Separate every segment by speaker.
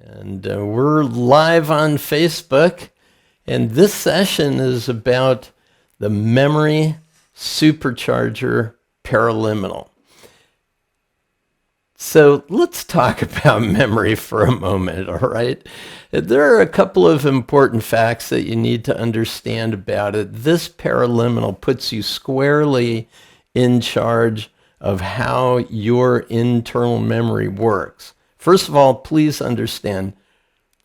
Speaker 1: And we're live on Facebook, and this session is about the memory supercharger paraliminal. So let's talk about memory for a moment, all right? There are a couple of important facts that you need to understand about it. This paraliminal puts you squarely in charge of how your internal memory works. First of all, please understand,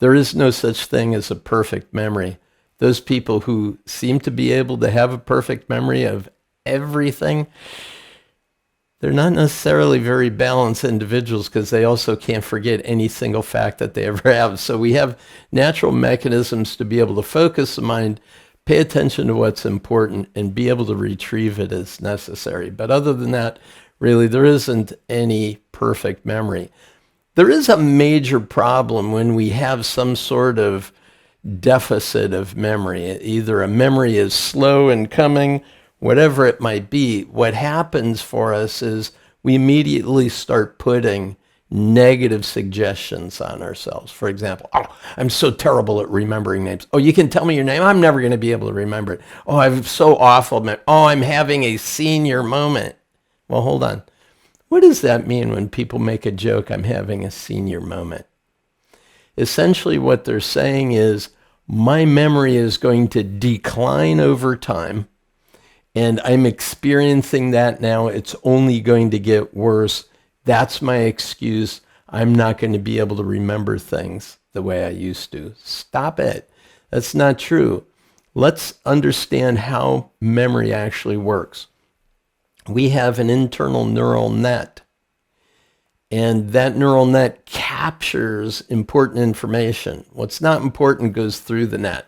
Speaker 1: there is no such thing as a perfect memory. Those people who seem to be able to have a perfect memory of everything, they're not necessarily very balanced individuals because they also can't forget any single fact that they ever have. So we have natural mechanisms to be able to focus the mind, pay attention to what's important, and be able to retrieve it as necessary. But other than that, really, there isn't any perfect memory. There is a major problem when we have some sort of deficit of memory. Either a memory is slow in coming, whatever it might be. What happens for us is we immediately start putting negative suggestions on ourselves. For example, oh, I'm so terrible at remembering names. Oh, you can tell me your name? I'm never going to be able to remember it. Oh, I'm so awful. Oh, I'm having a senior moment. Well, hold on. What does that mean when people make a joke, I'm having a senior moment? Essentially what they're saying is, my memory is going to decline over time, and I'm experiencing that now. It's only going to get worse. That's my excuse. I'm not going to be able to remember things the way I used to. Stop it. That's not true. Let's understand how memory actually works. We have an internal neural net, and that neural net captures important information. What's not important goes through the net,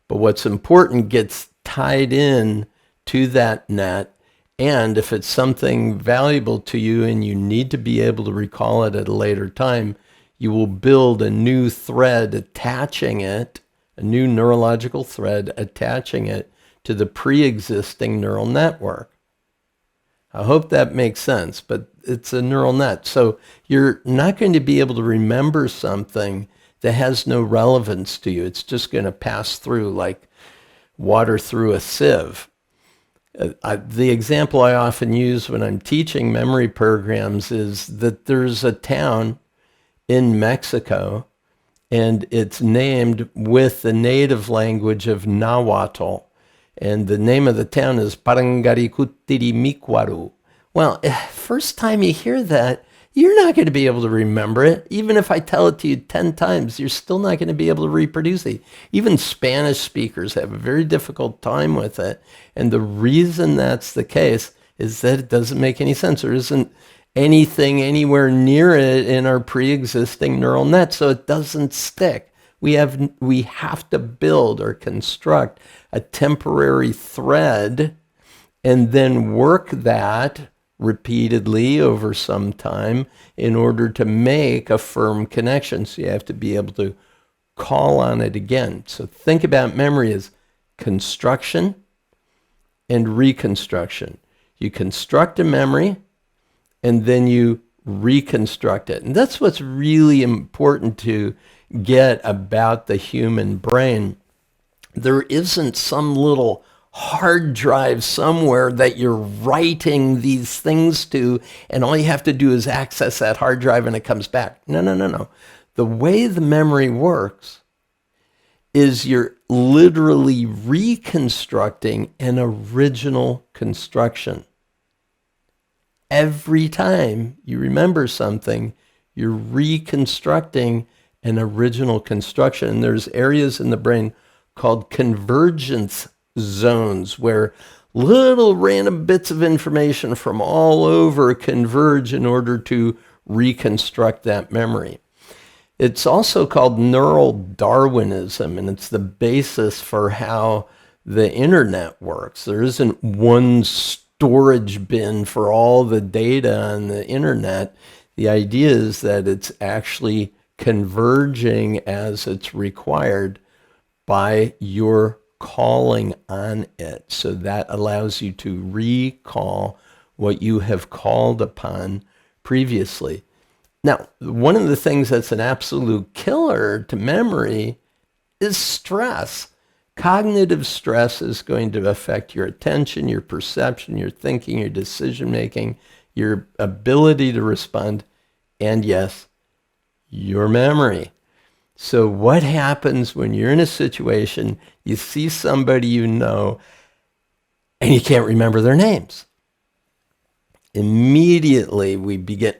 Speaker 1: but what's important gets tied in to that net, and if it's something valuable to you and you need to be able to recall it at a later time, you will build a new thread attaching it, a new neurological thread attaching it to the pre-existing neural network. I hope that makes sense, but it's a neural net. So you're not going to be able to remember something that has no relevance to you. It's just going to pass through like water through a sieve. The example I often use when I'm teaching memory programs is that there's a town in Mexico, and it's named with the native language of Nahuatl. And the name of the town is Parangaricutirimícuaro. Well, first time you hear that, you're not going to be able to remember it. Even if I tell it to you 10 times, you're still not going to be able to reproduce it. Even Spanish speakers have a very difficult time with it. And the reason that's the case is that it doesn't make any sense. There isn't anything anywhere near it in our pre-existing neural net, so it doesn't stick. We have to build or construct a temporary thread and then work that repeatedly over some time in order to make a firm connection. So you have to be able to call on it again. So think about memory as construction and reconstruction. You construct a memory and then you reconstruct it. And that's what's really important to get about the human brain. There isn't some little hard drive somewhere that you're writing these things to, and all you have to do is access that hard drive and it comes back. No. The way the memory works is you're literally reconstructing an original construction. Every time you remember something, you're reconstructing an original construction. And there's areas in the brain called convergence zones where little random bits of information from all over converge in order to reconstruct that memory. It's also called neural Darwinism, and it's the basis for how the internet works. There isn't one storage bin for all the data on the internet. The idea is that it's actually converging as it's required by your calling on it. So that allows you to recall what you have called upon previously. Now, one of the things that's an absolute killer to memory is stress. Cognitive stress is going to affect your attention, your perception, your thinking, your decision making, your ability to respond, and yes, your memory. So what happens when you're in a situation, you see somebody you know, and you can't remember their names? Immediately we begin,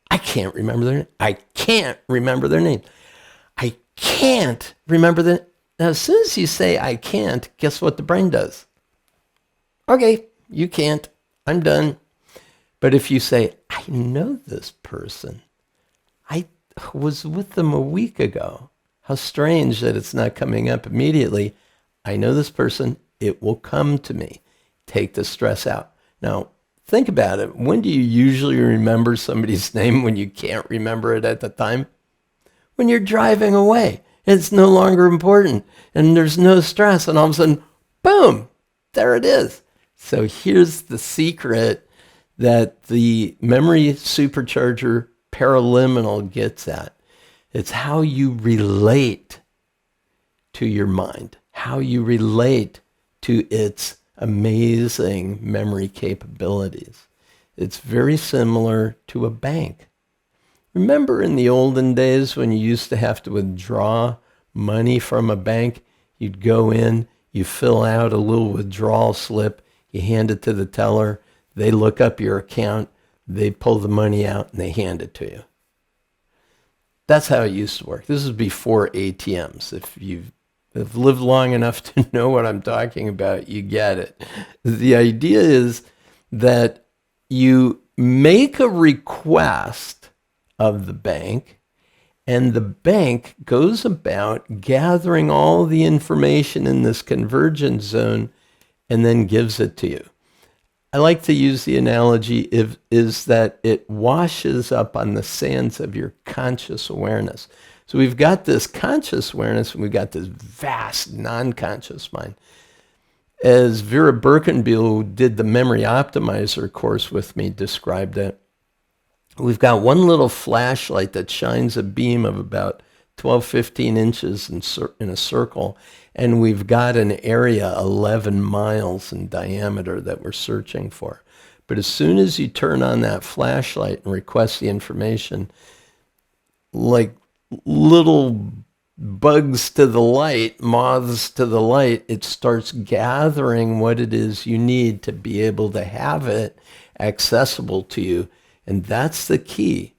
Speaker 1: I can't remember their name. I can't remember their name. I can't remember the. Now, as soon as you say I can't, guess what the brain does? Okay, you can't. I'm done. But if you say, I know this person. I was with them a week ago. How strange that it's not coming up immediately. I know this person. It will come to me. Take the stress out. Now, think about it. When do you usually remember somebody's name when you can't remember it at the time? When you're driving away. It's no longer important. And there's no stress. And all of a sudden, boom, there it is. So here's the secret that the memory supercharger Paraliminal gets at. It's how you relate to your mind, how you relate to its amazing memory capabilities. It's very similar to a bank. Remember in the olden days when you used to have to withdraw money from a bank? You'd go in, you fill out a little withdrawal slip, you hand it to the teller, they look up your account, they pull the money out, and they hand it to you. That's how it used to work. This is before ATMs. If you've lived long enough to know what I'm talking about, you get it. The idea is that you make a request of the bank, and the bank goes about gathering all the information in this convergence zone and then gives it to you. I like to use the analogy is that it washes up on the sands of your conscious awareness. So we've got this conscious awareness and we've got this vast non-conscious mind. As Vera Birkenbiel, who did the Memory Optimizer course with me, described it, we've got one little flashlight that shines a beam of about 12, 15 inches in a circle, and we've got an area 11 miles in diameter that we're searching for. But as soon as you turn on that flashlight and request the information, like little bugs to the light, moths to the light, it starts gathering what it is you need to be able to have it accessible to you. And that's the key.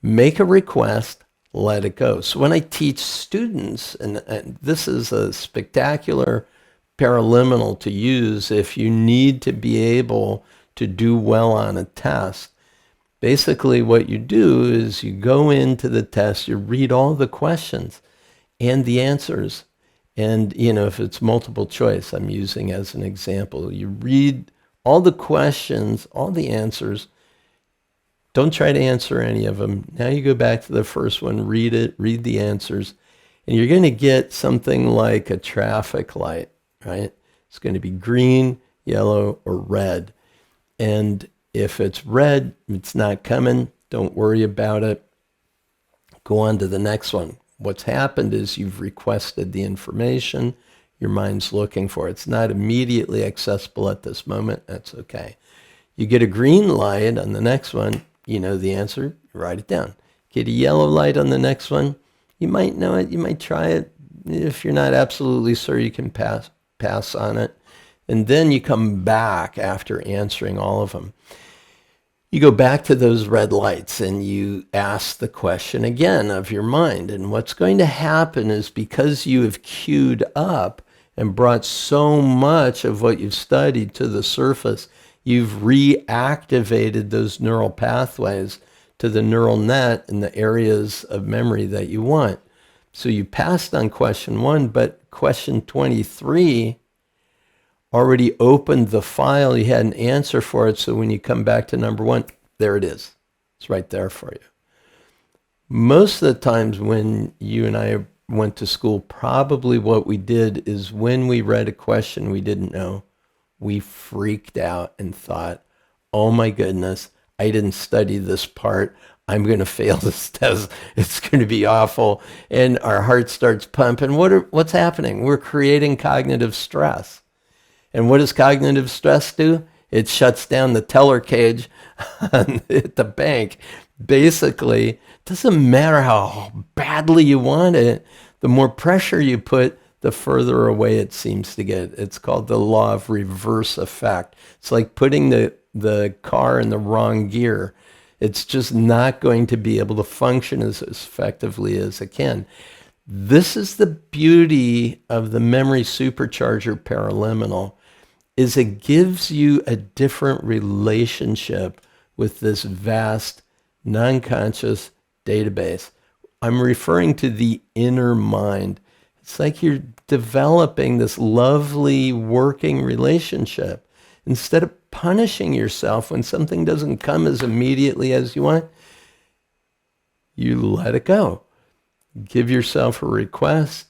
Speaker 1: Make a request, let it go. So when I teach students, and this is a spectacular paraliminal to use if you need to be able to do well on a test. Basically what you do is you go into the test, you read all the questions and the answers. And, if it's multiple choice, I'm using as an example, you read all the questions, all the answers. Don't try to answer any of them. Now you go back to the first one, read it, read the answers, and you're going to get something like a traffic light, right? It's going to be green, yellow, or red. And if it's red, it's not coming. Don't worry about it. Go on to the next one. What's happened is you've requested the information. Your mind's looking for it. It's not immediately accessible at this moment. That's okay. You get a green light on the next one. You know the answer. Write it down. Get a yellow light on the next one. You might know it. You might try it. If you're not absolutely sure, you can pass on it. And then you come back after answering all of them. You go back to those red lights and you ask the question again of your mind. And what's going to happen is because you have queued up and brought so much of what you've studied to the surface, you've reactivated those neural pathways to the neural net in the areas of memory that you want. So you passed on question 1, but question 23 already opened the file. You had an answer for it. So when you come back to number 1, there it is. It's right there for you. Most of the times when you and I went to school, probably what we did is when we read a question we didn't know, we freaked out and thought, oh my goodness, I didn't study this part. I'm going to fail this test. It's going to be awful. And our heart starts pumping. What's happening? We're creating cognitive stress. And what does cognitive stress do? It shuts down the teller cage at the bank. Basically, it doesn't matter how badly you want it. The more pressure you put, the further away it seems to get. It's called the law of reverse effect. It's like putting the car in the wrong gear. It's just not going to be able to function as effectively as it can. This is the beauty of the memory supercharger Paraliminal, is it gives you a different relationship with this vast non-conscious database. I'm referring to the inner mind. It's like you're developing this lovely working relationship. Instead of punishing yourself when something doesn't come as immediately as you want, you let it go. Give yourself a request,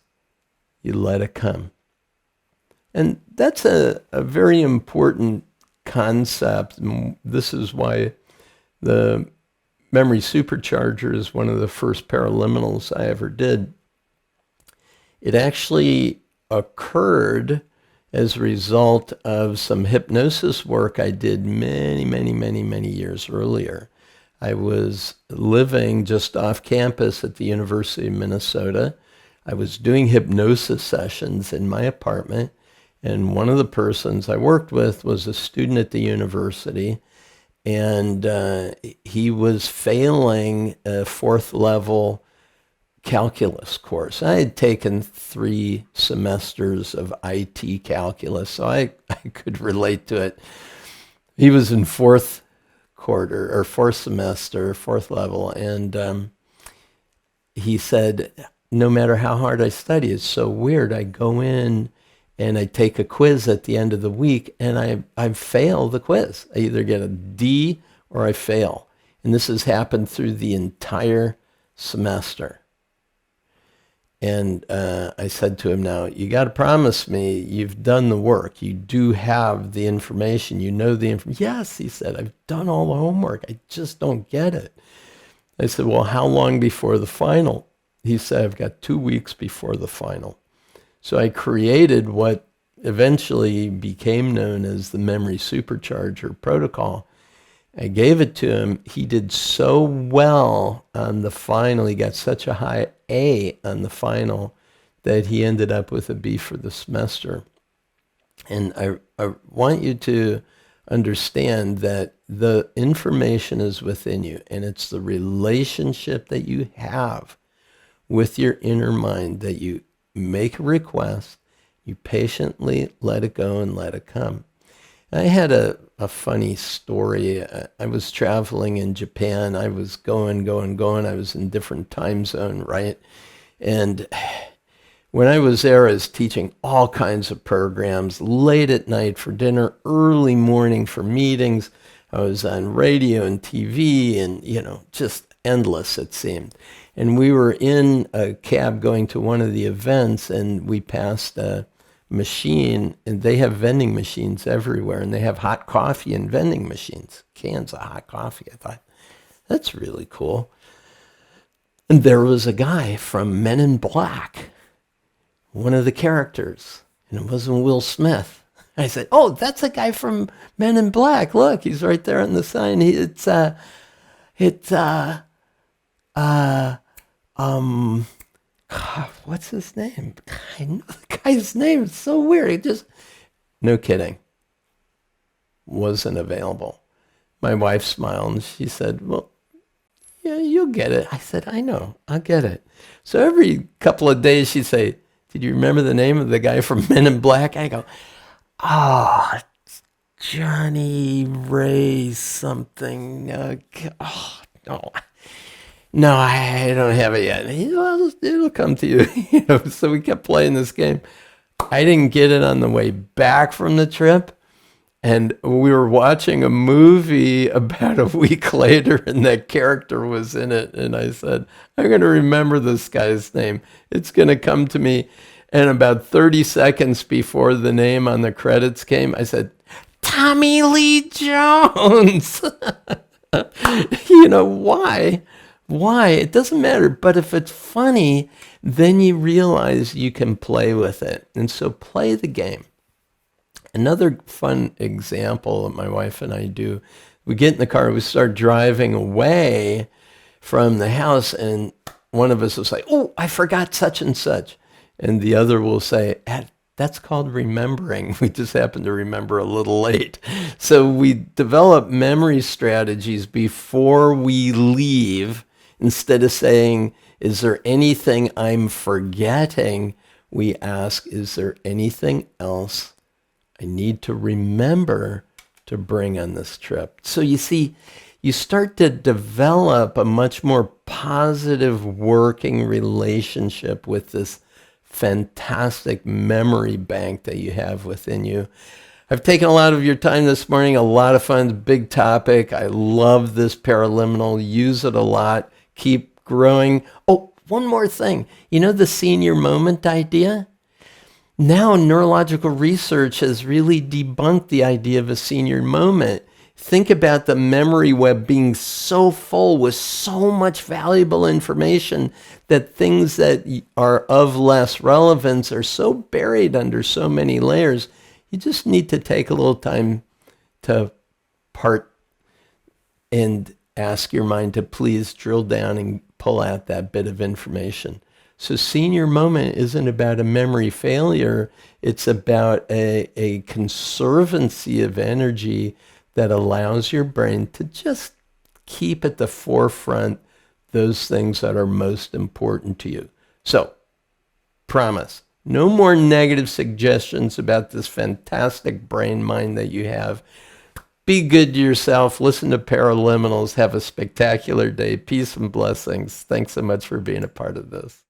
Speaker 1: you let it come. And that's a very important concept. This is why the memory supercharger is one of the first paraliminals I ever did. It actually occurred as a result of some hypnosis work I did many years earlier. I was living just off campus at the University of Minnesota. I was doing hypnosis sessions in my apartment, and one of the persons I worked with was a student at the university, and he was failing a 4th level calculus course. I had taken 3 semesters of IT calculus, so I could relate to it. He was in 4th quarter or 4th semester, 4th level, and he said, no matter how hard I study, it's so weird. I go in and I take a quiz at the end of the week, and I fail the quiz. I either get a D or I fail. And this has happened through the entire semester. And I said to him, now, you got to promise me you've done the work. You do have the information. You know the information. Yes, he said, I've done all the homework. I just don't get it. I said, well, how long before the final? He said, I've got 2 weeks before the final. So I created what eventually became known as the memory supercharger protocol. I gave it to him. He did so well on the final. He got such a high A on the final that he ended up with a B for the semester. And I want you to understand that the information is within you, and it's the relationship that you have with your inner mind that you make a request, you patiently let it go and let it come. I had a funny story. I was traveling in Japan. I was going. I was in different time zone, right? And when I was there, I was teaching all kinds of programs, late at night for dinner, early morning for meetings. I was on radio and TV and, just endless, it seemed. And we were in a cab going to one of the events, and we passed a machine, and they have vending machines everywhere, and they have hot coffee and vending machines, cans of hot coffee. I thought, that's really cool. And there was a guy from Men in Black, one of the characters, and it wasn't Will Smith. I said, oh, that's a guy from Men in Black. Look, he's right there on the sign. God, what's his name? I know the guy's name. It's so weird. No kidding. Wasn't available. My wife smiled and she said, well, yeah, you'll get it. I said, I know, I'll get it. So every couple of days she'd say, did you remember the name of the guy from Men in Black? I go, it's Johnny Ray something. Oh, no. No, I don't have it yet. Well, it'll come to you. So we kept playing this game. I didn't get it on the way back from the trip. And we were watching a movie about a week later, and that character was in it. And I said, I'm going to remember this guy's name. It's going to come to me. And about 30 seconds before the name on the credits came, I said, Tommy Lee Jones. why? Why? It doesn't matter. But if it's funny, then you realize you can play with it. And so play the game. Another fun example that my wife and I do, we get in the car, we start driving away from the house, and one of us will say, oh, I forgot such and such. And the other will say, that's called remembering. We just happen to remember a little late. So we develop memory strategies before we leave. Instead of saying, is there anything I'm forgetting? We ask, is there anything else I need to remember to bring on this trip? So you see, you start to develop a much more positive working relationship with this fantastic memory bank that you have within you. I've taken a lot of your time this morning, a lot of fun, big topic. I love this Paraliminal, use it a lot, keep growing. Oh, one more thing. You know the senior moment idea? Now neurological research has really debunked the idea of a senior moment. Think about the memory web being so full with so much valuable information that things that are of less relevance are so buried under so many layers. You just need to take a little time to part and ask your mind to please drill down and pull out that bit of information. So senior moment isn't about a memory failure. It's about a conservancy of energy that allows your brain to just keep at the forefront those things that are most important to you. So, promise, no more negative suggestions about this fantastic brain mind that you have. Be good to yourself. Listen to Paraliminals. Have a spectacular day. Peace and blessings. Thanks so much for being a part of this.